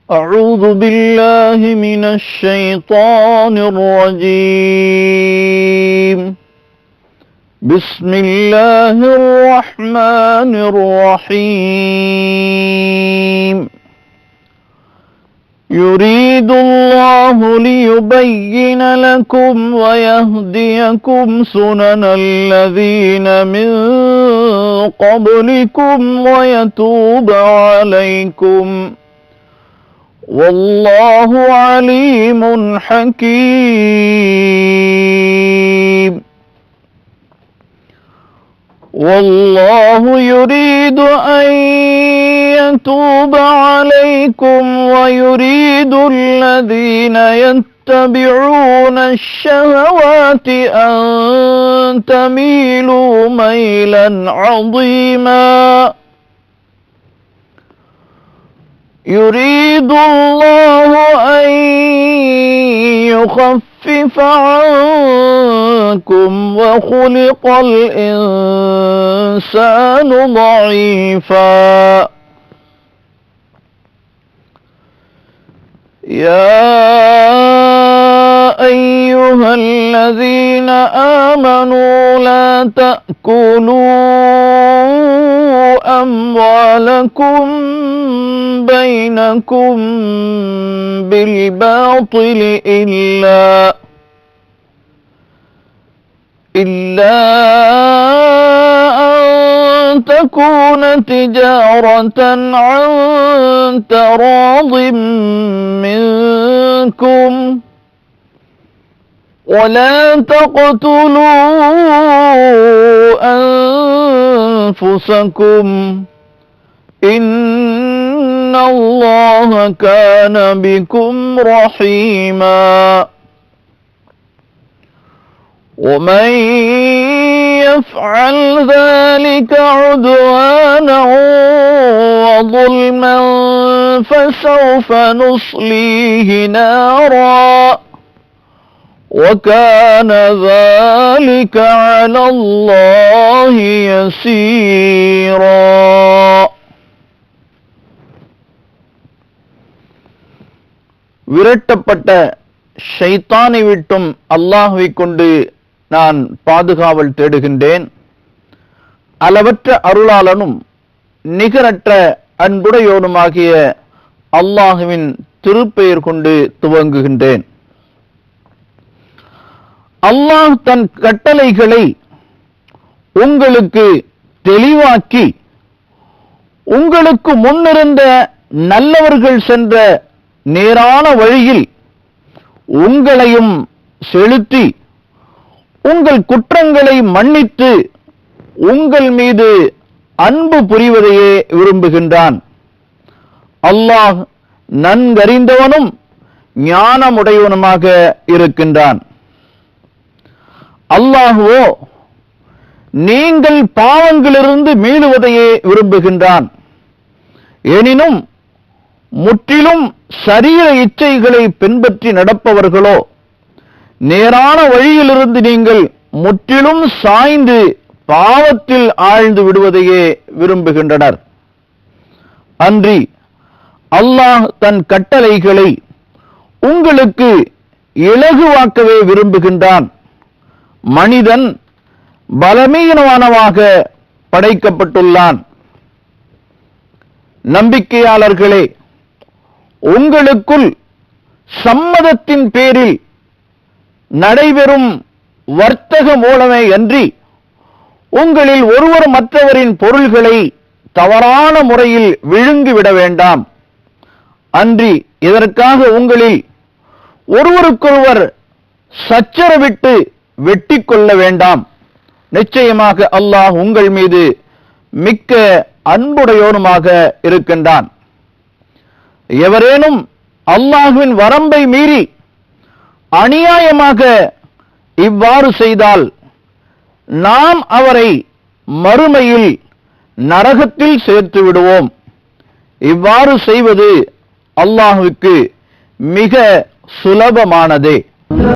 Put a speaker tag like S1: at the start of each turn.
S1: أعوذ بالله من الشيطان الرجيم. بسم الله الرحمن الرحيم. يريد الله ليبين لكم ويهديكم سنن الذين من قبلكم ويتوب عليكم والله عليم حكيم. والله يريد أن يتوب عليكم ويريد الذين يتبعون الشهوات أن تميلوا ميلا عظيما. يريد الله أن يخفف عنكم وخلق الإنسان ضعيفا. يا أيها الذين آمنوا لا تأكلوا أموالكم بينكم بالباطل إلا أن تكون تجارة عن تراض منكم ولا تقتلوا أنفسكم إن الله كان بكم رحيما. ومن يفعل ذلك عدوانا وظلما فسوف نصليه نارا وكان ذلك على الله يسيرا. விரட்டப்பட்ட ஷைத்தானை விட்டும் அல்லாஹ்வை கொண்டு நான் பாதுகாவல் தேடுகின்றேன். அளவற்ற அருளாளனும் நிகரற்ற அன்புடையோனுமாகிய அல்லாஹ்வின் திருப்பெயர் கொண்டு துவங்குகின்றேன். அல்லாஹ் தன் கட்டளைகளை உங்களுக்கு தெளிவாக்கி உங்களுக்கு முன்னிருந்த நல்லவர்கள் சென்ற நேரான வழியில் உங்களையும் செலுத்தி உங்கள் குற்றங்களை மன்னித்து உங்கள் மீது அன்பு புரிவதையே விரும்புகின்றான். அல்லாஹ் நன்கறிந்தவனும் ஞானமுடையவனுமாக இருக்கின்றான். அல்லாஹ்வோ நீங்கள் பாவங்களிலிருந்து மீளுவதையே விரும்புகின்றான். எனினும் முற்றிலும் சரீர இச்சைகளை பின்பற்றி நடப்பவர்களோ நேரான வழியிலிருந்து நீங்கள் முற்றிலும் சாய்ந்து பாவத்தில் ஆழ்ந்து விடுவதையே விரும்புகின்றனர். அன்றி அல்லாஹ் தன் கட்டளைகளை உங்களுக்கு இலகுவாக்கவே விரும்புகின்றான். மனிதன் பலவீனமானவாக படைக்கப்பட்டுள்ளான். நம்பிக்கையாளர்களே, உங்களுக்குள் சம்மதத்தின் பேரில் நடைபெறும் வர்த்தக மூலமே அன்றி உங்களில் ஒருவர் மற்றவரின் பொருள்களை தவறான முறையில் விழுங்கிவிட வேண்டாம். அன்றி இதற்காக உங்களில் ஒருவருக்கொருவர் சச்சரவிட்டு வெட்டி கொள்ள வேண்டாம். நிச்சயமாக அல்லாஹ் உங்கள் மீது மிக்க அன்புடையோனுமாக இருக்கின்றான். எவரேனும் அல்லாஹ்வின் வரம்பை மீறி அநியாயமாக இவ்வாறு செய்தால் நாம் அவரை மறுமையில் நரகத்தில் சேர்த்து விடுவோம். இவ்வாறு செய்வது அல்லாஹ்வுக்கு மிக சுலபமானதே.